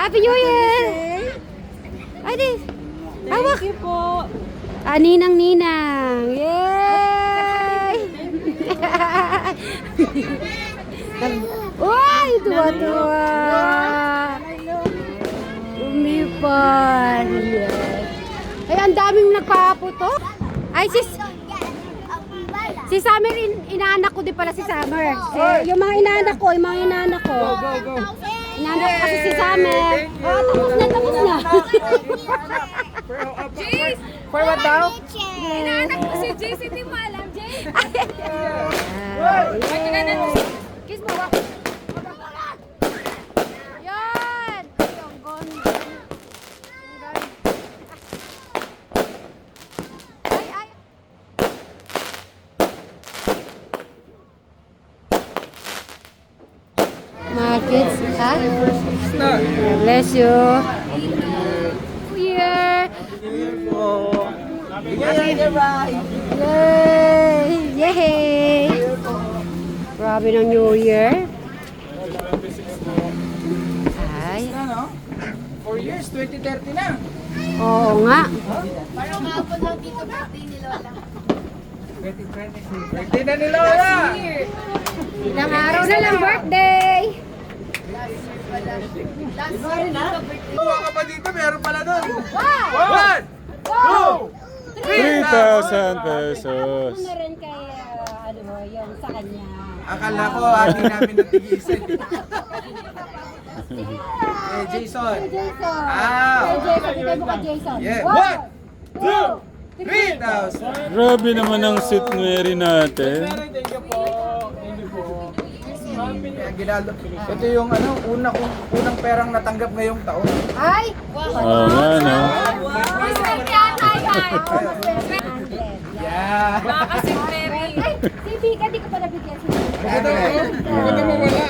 Happy New Year! Ay, di. Hawak. Thank you po. Ninang. Yay! Uy, tuwa-tuwa. Umipad. Yes. Ay, ang daming nagpaputo. Ay, si Summer, inaanak ko din pala si Summer. Yung mga inaanak ko. Inaanak ko kasi si Summer. Tapos na. Jace! For what daw? Inaanak ko si Jace, hindi mo alam, Jace. Kiss mo. Yan! Ang ganda. Ay. Mga kids, ha? Bless you. New Year! Yay! Yay! Grabe ng New Year. Ay. Ano? 4 years, 2030 na. Oo nga. Parang hapon lang dito birthday ni Lola. 2020. Birthday na ni Lola! Ilang araw na lang birthday. Last year dito birthday. Kuha ka pa dito, meron pala doon. Wow! 1, 2, 3,000 pesos. Ano na rin kay, yung sa kanya. Akala ko, ating namin natigisan. Eh, Jason. Jason. Ah. Kay Jason. Bigay mo kay Jason. Yeah. 1, 2, 3,000. Grabe naman ang St. Mary natin. Thank you po. Thank you po. Kaya ginalo. Ito yung unang perang natanggap ngayong taon. Ay! Oo nga, no? Yeah. Kasi Mary. Ay! Si Vika, di ko pa nabigyan si Vika. Huwag na mawala.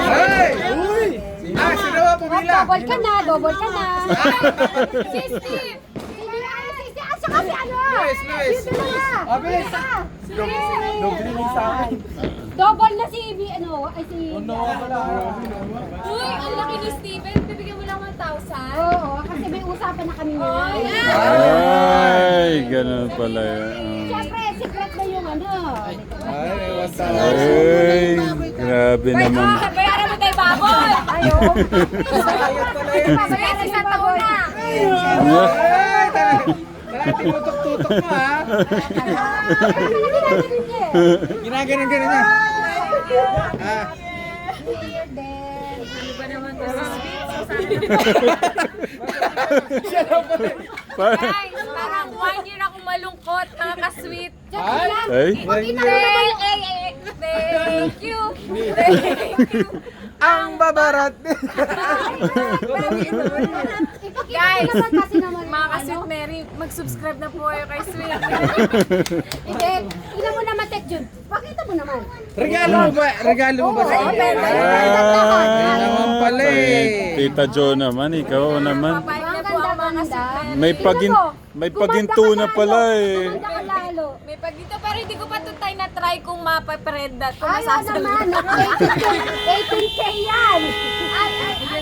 Hey! Uy! Sino ba pumila? Double ka na. Si Steve. Saka si ano? Luis. Dito na nga. Abis. Double na si ay si... Uy, ang laki ni Steven. Bibigyan mo lang 1,000. Oo, kasi may usapan na kami ngayon. Ay, ganun pala yan. Siyempre, secret na yung Ay, Ay, grabe naman. Bayaran mo tayo baboy. Ayaw. Bayaran isang taon na. Tinutok-tutok mo ha. Ginaganon-ganon niya. Ah. Ano ba naman to si Siya lang pala. Guys, parang 1 year akong malungkot. Nakaka-sweet. Ay, Thank you. Thank you. Ang babarat. Guys, Kasi naman mga ka-Sweet Mary, mag-subscribe na po kayo kay Sweet. Hindi, ina mo naman, Tek Jun. Pakita mo naman. Regalo mo ba sa kanya? Ay, naman pala eh. Tita Jo naman, ikaw naman. Papayag na po ang mga ka-Sweet Mary. May paginto na pala eh. Gumanda ka lalo. May pag dito, pero hindi ko pa ito tayo na-try kung mapa-prenda at kung Ayaw masasalita. naman, 18K yan.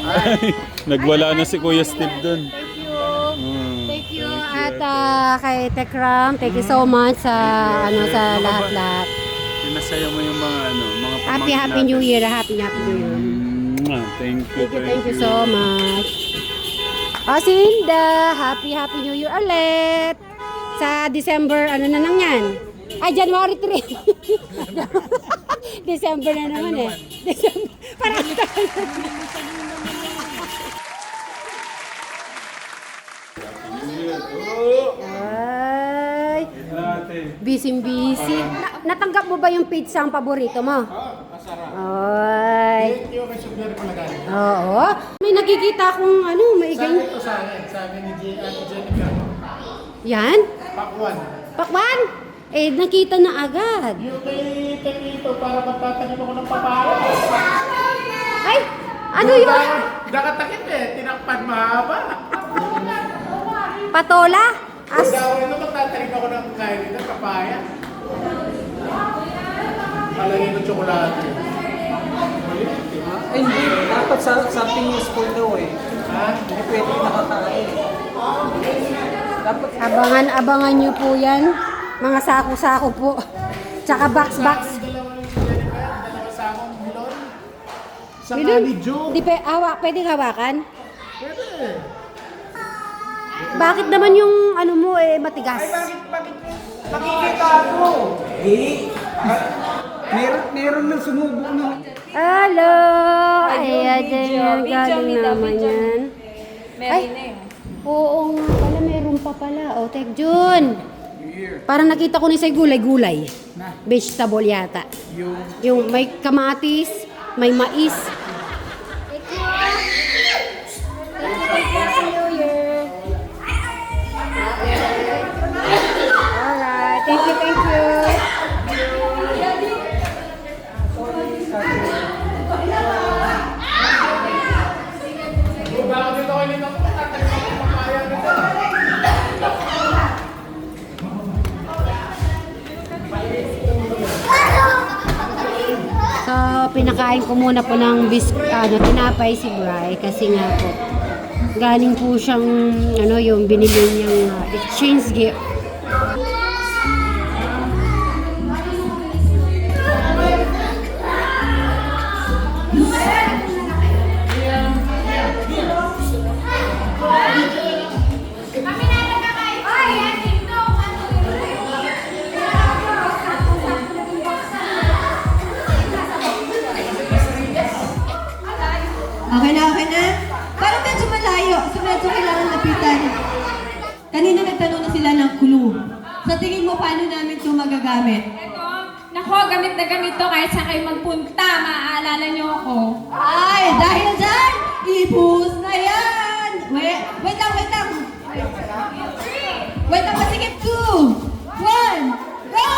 Ay, nagwala na si Kuya Steve dun. Thank you at kay Tekram, thank you so much sa sa lahat-lahat. Pinasaya mo yung mga mga Happy New Year, Happy New Year. Thank you. Thank you so much. Sinda, Happy New Year ulit. Sa December, ano na lang yan? Ay, January 3. December na naman eh. December, parang Ay, busy. Natanggap mo ba yung pizza ang paborito mo? Ay. Oo. May nakikita akong maigay. Sabi ni Jennifer. Yan? Pakwan. Pakwan? Eh, nakita na agad. Yung may dito para magtatanim ako ng papaya. Ay, ano yun? Nakatakip eh, tinakpan mahaba. Patola? Gawin ito, magtatanim ako ng kain dito, papaya. Palagay ng tsokolate. Mali, diba? Ay, hindi. Dapat something useful daw eh. Ha? Hindi pwede nakakain. Dapat Abangan nyo po yan. Mga sako-sako po. Tsaka box. sa kanidyo. Di pwedeng hawakan? Bakit naman yung ano mo matigas? Bakit makikita ako? Meron nang sumubo na. Hello! Ayan, yung galing naman yan. Ay, oo nga pala, meron pa pala. O, Tek Jun. Parang nakita ko ni sa gulay-gulay. Vegetable yata. Yung may kamatis, may mais. Alright, thank you. So, pinakain ko muna po ng tinapay si Bri kasi nga po galing po siyang yung binili niyang exchange gift. Okay na? Parang medyo malayo, so medyo kailangan lapitan. Kanina nagtanong na sila ng clue. Sa tingin mo, paano namin ito magagamit? Ito, nako, gamit na gamit to kahit saan kayo magpunta, maaalala niyo ako. Ay, dahil dyan, ibus na yan! Wait lang. Wait lang, masikip. 2, 1, go!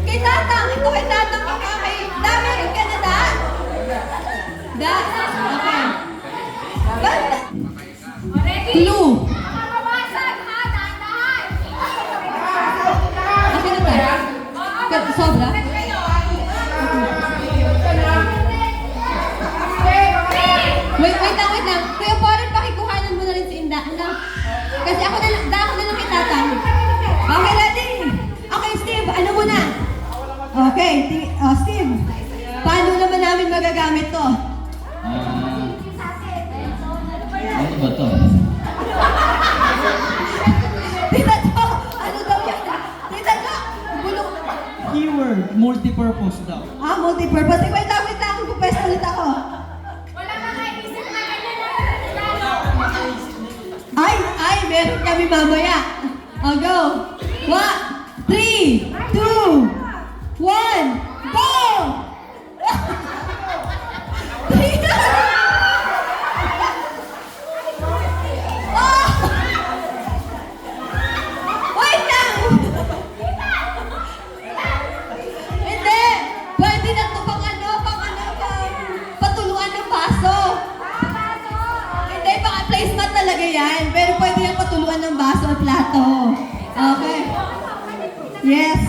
Kay tatang kay dami rin ka na da? Okay. Clue. Okay na tayo. Sobra? Wait lang. Kuya Poren, pakikuhanan mo na rin si Inda. Kasi ako na lang kay tatang. Okay, ready? Okay, Steve, ano muna? Okay, Steve, paano naman namin magagamit to? Ano ba to? Tita Jo, ano daw yan? Tita Jo, bulong. Keyword, multipurpose daw. Multipurpose. Wait lang, pupwesto ulit ako. Wala ka naisip na ganyan Ay, meron kami mamaya. I'll go. 1, 3, 2, 1, go! Wait lang! Hindi! Pwede na ito pang patuluan ng baso. Hindi, baka placemat talaga yan. Pero pwede yung patuluan ng baso at plato. Okay. Yes.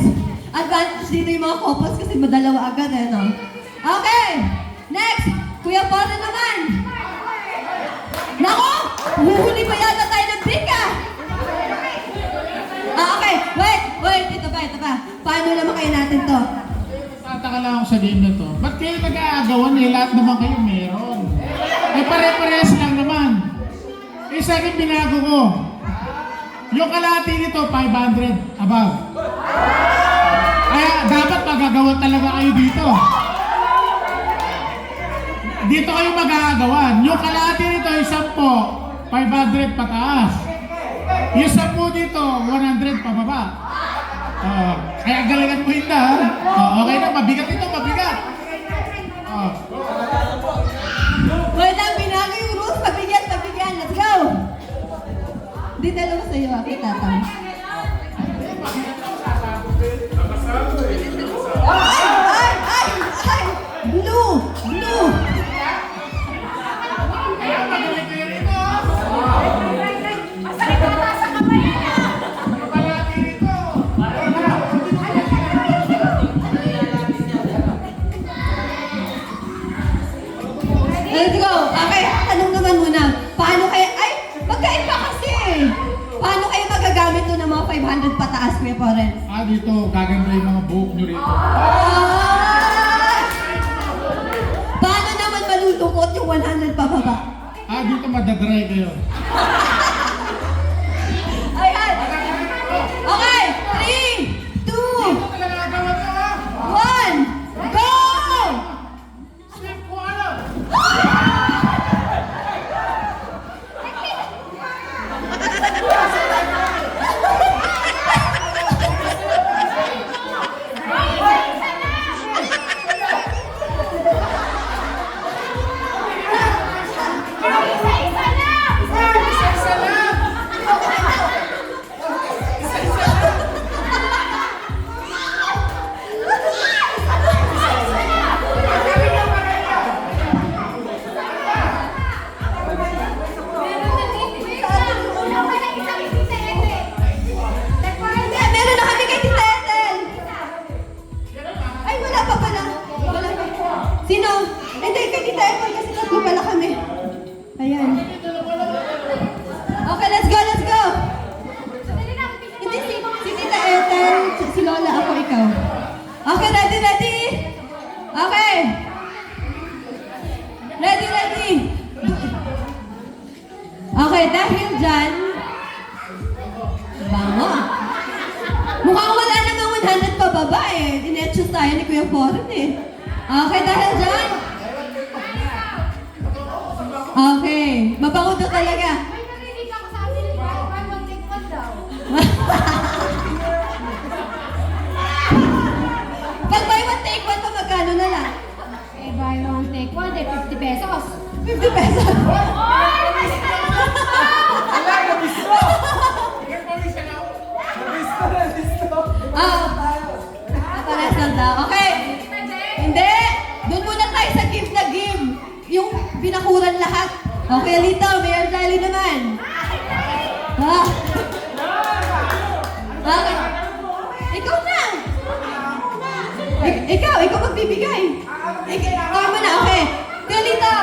Advantage dito yung mga couples kasi madalawa agad no? Okay! Next! Kuya Poren naman! Nako! Huhuli pa yata tayo ng bika! Okay. Wait. Ito pa. Paano naman kayo natin to? Tataka lang ako sa game na to. Ba't kayo nag-aagawan eh? Lahat naman kayo meron. Pare-parehas lang naman. Isa rin binago ko. Yung kalahati nito, 500 above. Kaya dapat magagawa talaga kayo dito. Dito kayo magagawan. Yung kalahati nito, yung 10, 500 pataas. Yung 10 dito, 100 pababa. Kaya galingan mo hindi ha. Okay na, mabigat ito, mabigat. Wait lang, binago yung rules. Pabigyan. Let's go! Di dalawa sa'yo, kita tatang. Ay! Blue! Kaya magaling kayo rito. ng mga 500 pataas, Kuya Forens? Dito, gaganda yung mga buhok nyo rito. Ah! Paano naman malulukot yung 100 pababa? Dito madadry kayo. Ayan! Okay! 3, 2, 1, go! Slip ko ano? Hindi, meron na kami kay Tita Ethel. Ay, wala pa pala. Wala pa. Sino? Hindi, kay Tita Ethel kasi tatlo pala kami. Ayan. Okay, let's go, let's go. Hindi, si Tita Ethel, si Lola, ako, ikaw. Okay, ready, ready? Okay. Ready, ready? Okay, dahil dyan, bango. Mukhang wala namang 100 pababa eh. Dinetsos tayo ni Kuya Foren eh. Okay, dahil dyan. Okay, mabango daw talaga. May narinig ako sa atin, buy one take one daw. Pag buy one take one pa, magkano na lang? Eh, buy one take one, eh, 50 pesos. 50 pesos. Pares lang daw. Okay. Hindi. Doon muna tayo sa give na give. Yung binakuran lahat. Okay, Lito. Mayor Jolly naman. Ha? Okay. Ikaw na. Ikaw magbibigay. Ikaw mo na. Okay. Kaya Lito,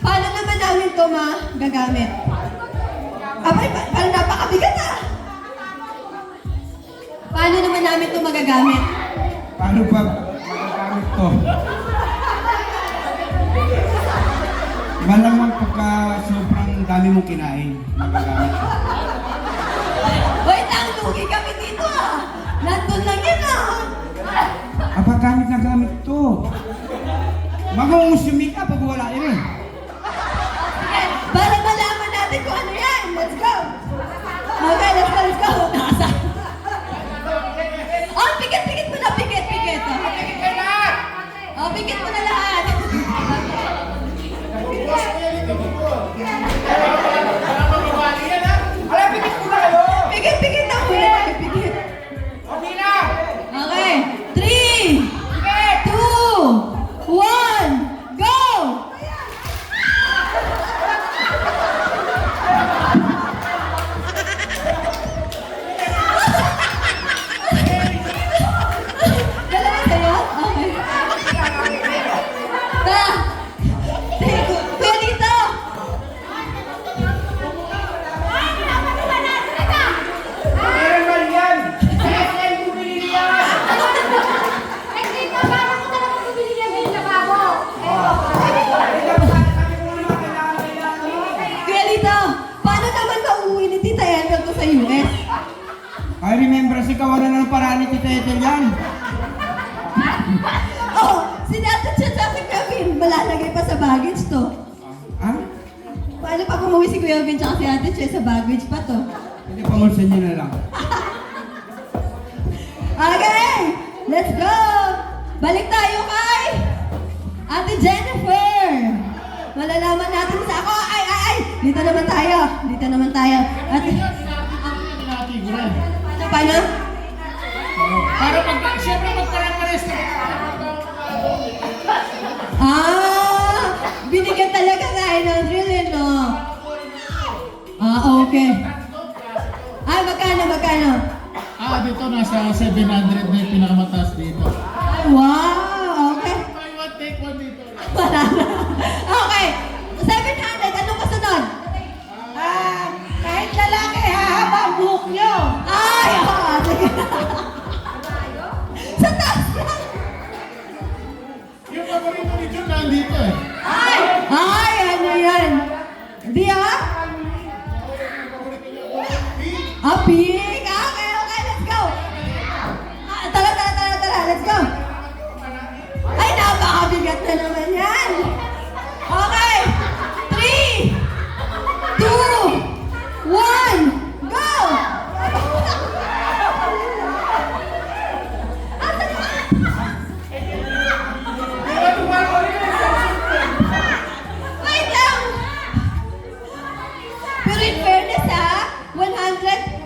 paano naman namin ito magagamit? Abay, parang napakabigat ah. Paano naman namin ito magagamit? Paano pa magagamit to? Malamang pagka sobrang dami mong kinain, magagamit to. Wait lang, lugi kami dito ah. Nandun lang yan ah. Aba, gamit na gamit to. Mag-uusumi ka pag wala yun. Sige, para malaman natin kung ano yan. Let's go. Okay, let's go, let's go. Nasa. Oh, pikit mo na, pikit. Oh, pikit mo na lahat. Pikit na muna. Pikit. Okay. 3, 2, 1, go! Dalawa sa'yo? Okay. Kuya dito! Meron ba yan? Kaya bumili niya! Ay, dito, parang ko talaga bumili niya ng lababo. Kuya dito! Paano naman mauuwi ni Tita Ethel ko sa US? I remember si kawalan ng paraan ni Tita Ethel yan. Oh, sinatid siya sa si Kuya Vin. Malalagay pa sa baggage to. Ha? Paano pag umuwi si Kuya Vin tsaka si Ate Che sa baggage pa to? Hindi, pangulsan niyo na lang. Okay! Let's go! Balik tayo kay Ate Jennifer! Malalaman natin sa ako. Ay! Dito naman tayo. Ate, Tinatiguran. paano? Para siyempre magpare-pares na. Binigyan talaga tayo ng drill eh, no? Okay. Ay, magkano? Dito nasa 700 na yung pinakamataas dito. Ay, wow! Okay. Buy one, take one dito. Wala na. Okay. 700. Anong kasunod? Kahit lalaki, hahaba ang buhok nyo. big. Okay, let's go. Tara, let's go. Ay, napakabigat na naman yan. Okay. 3, 2, 1, go! Wait lang! Pero in fairness 100...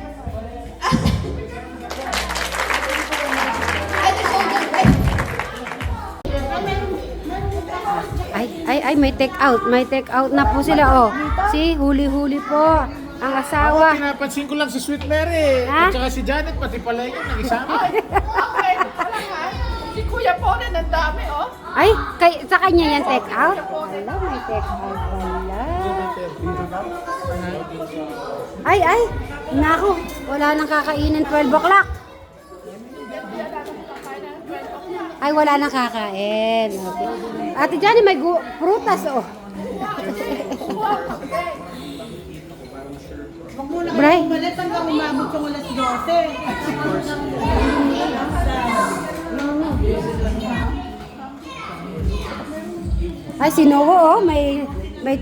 Ay, may take out. May take out na po sila, oh. See, huli-huli po ang asawa. Pinapansin ko lang si Sweet Mary. Ha? At saka si Janet, pati pala yun, nag-isama. Si Kuya po rin, ang dami, oh. Ay, sa kanya yan take out? Wala, may take out pala. Ay, naku, wala nang kakainin 12 o'clock. Ay, wala nang kakain. Okay. Ate Johnny, may prutas, oh. Bray. Malit hanggang umabot yung alas 12. Ay, si Noah, oh, may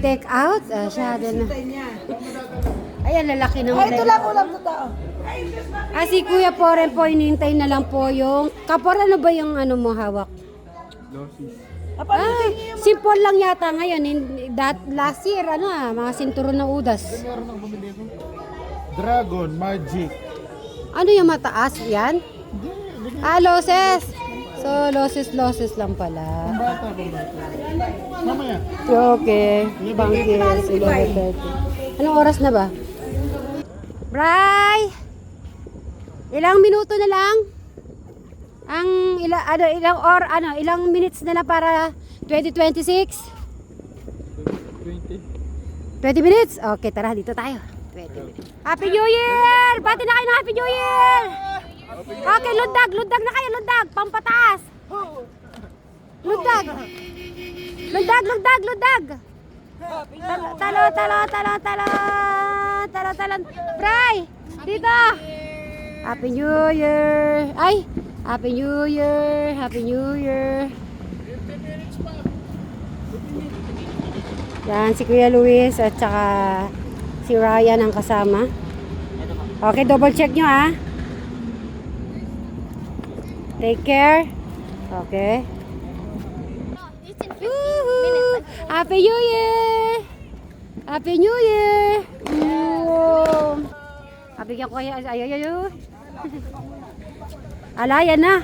take out. Siya din. Ay, ang lalaki ng take out. Ulam totoo. Si Kuya Poren po, hinihintay na lang po yung... Kapor, ano ba yung ano mo hawak? Simple lang yata ngayon. Last year, mga sinturon ng udas. Meron nang bumili ko. Dragon, Magic. Ano yung mataas? Yan? Losses. So, losses lang pala. Bata. Mamaya. Okay. Bangkis, 11:30. Anong oras na ba? Bray! Ilang minuto na lang? Ilang minutes na lang para 2026? 20 minutes? Okay, tara, dito tayo. 20 minutes. Happy New Year! Bati na kayo ng Happy New Year! Okay, lundag na kayo, lundag. Pampataas. Lundag. Talo. Bray, dito. Happy New Year. Ay, Happy New Year. Yan, si Kuya Luis at saka si Ryan ang kasama. Okay, double check nyo, ha. Take care. Okay. Woohoo! Happy New Year! Wow! Bigyan ko kayo. Ay. Ala, yan na.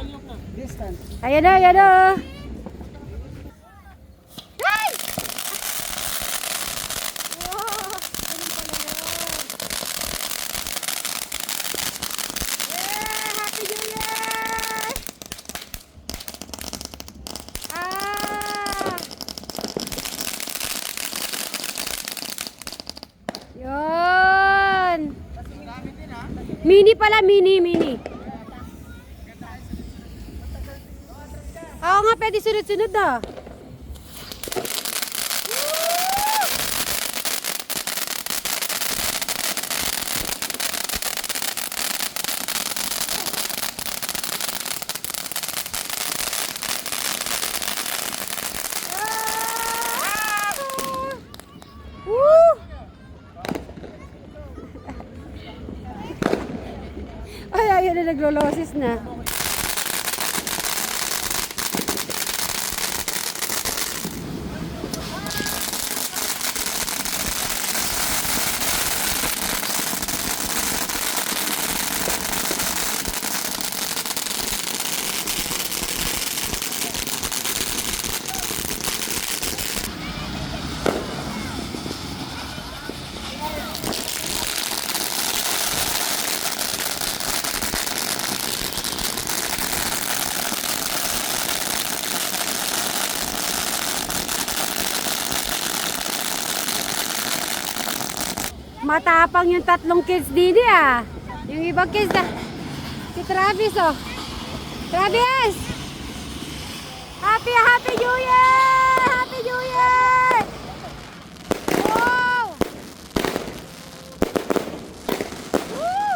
Ayan na. Ay! Happy New Year! Yun. Mini pala, mini. Oo nga, pwede sunod-sunod ah. Ay, ayun na, naglolosis na. Matapang yung tatlong kids dini ah. Yung ibang kids na. Si Travis oh. Travis! Happy New Year! Happy New Year! Wow! Woo!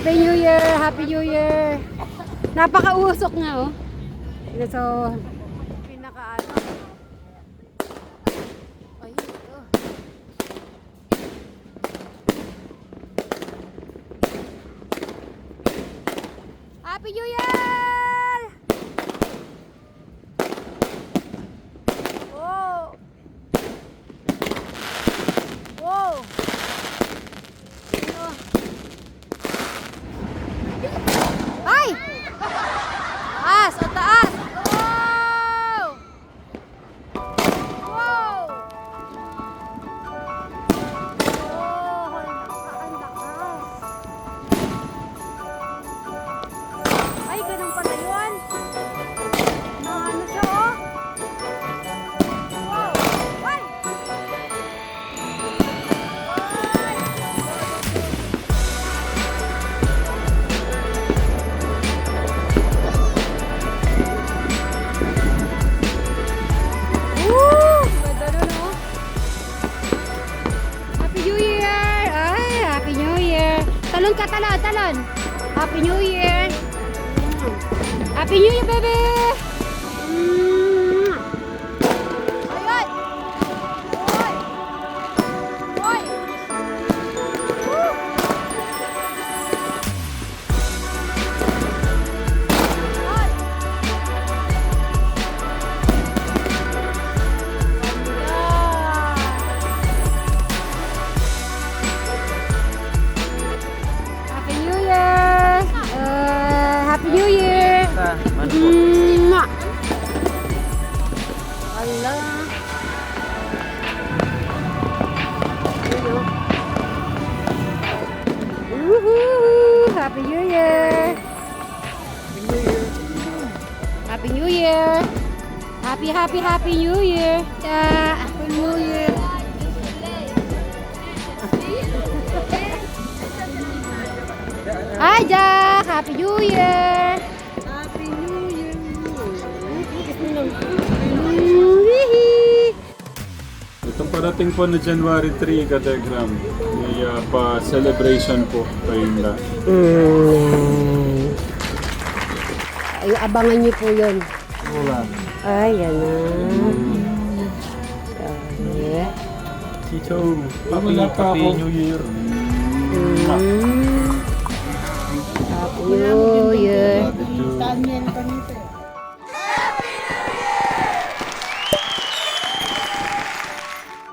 Happy New Year! Happy New Year! Napakausok nga, oh. So, pinaka-ano. Ay, ito. Happy New Year! Wow! Wow! Ano? Ay! Taas! Ang taas! Wow! Wow! Oh, ang lakas! Ay, ganun pala yun. Ano siya, oh? Wow! Ay! Woo! Ganda nun, oh. Happy New Year! Ay, Happy New Year! Talon ka, talon, talon! Happy New Year! Happy New Year, baby! Mm. Ayan! Oy! Oy! Woo! Oy! Happy New Year! Happy New Year! Mwah! Ala! Ayun, oh. Woohoo! Happy New Year! Happy New Year! Happy New Year! Happy New Year! Hi, Jack! Happy New Year! Happy New Year! Itong parating po na January 3, Kategram. May pa-celebration po kayo na. Ay, abangan niyo po yun. Wala. Ay, yan na. Yeah. Chicho, Happy New Year. Mm.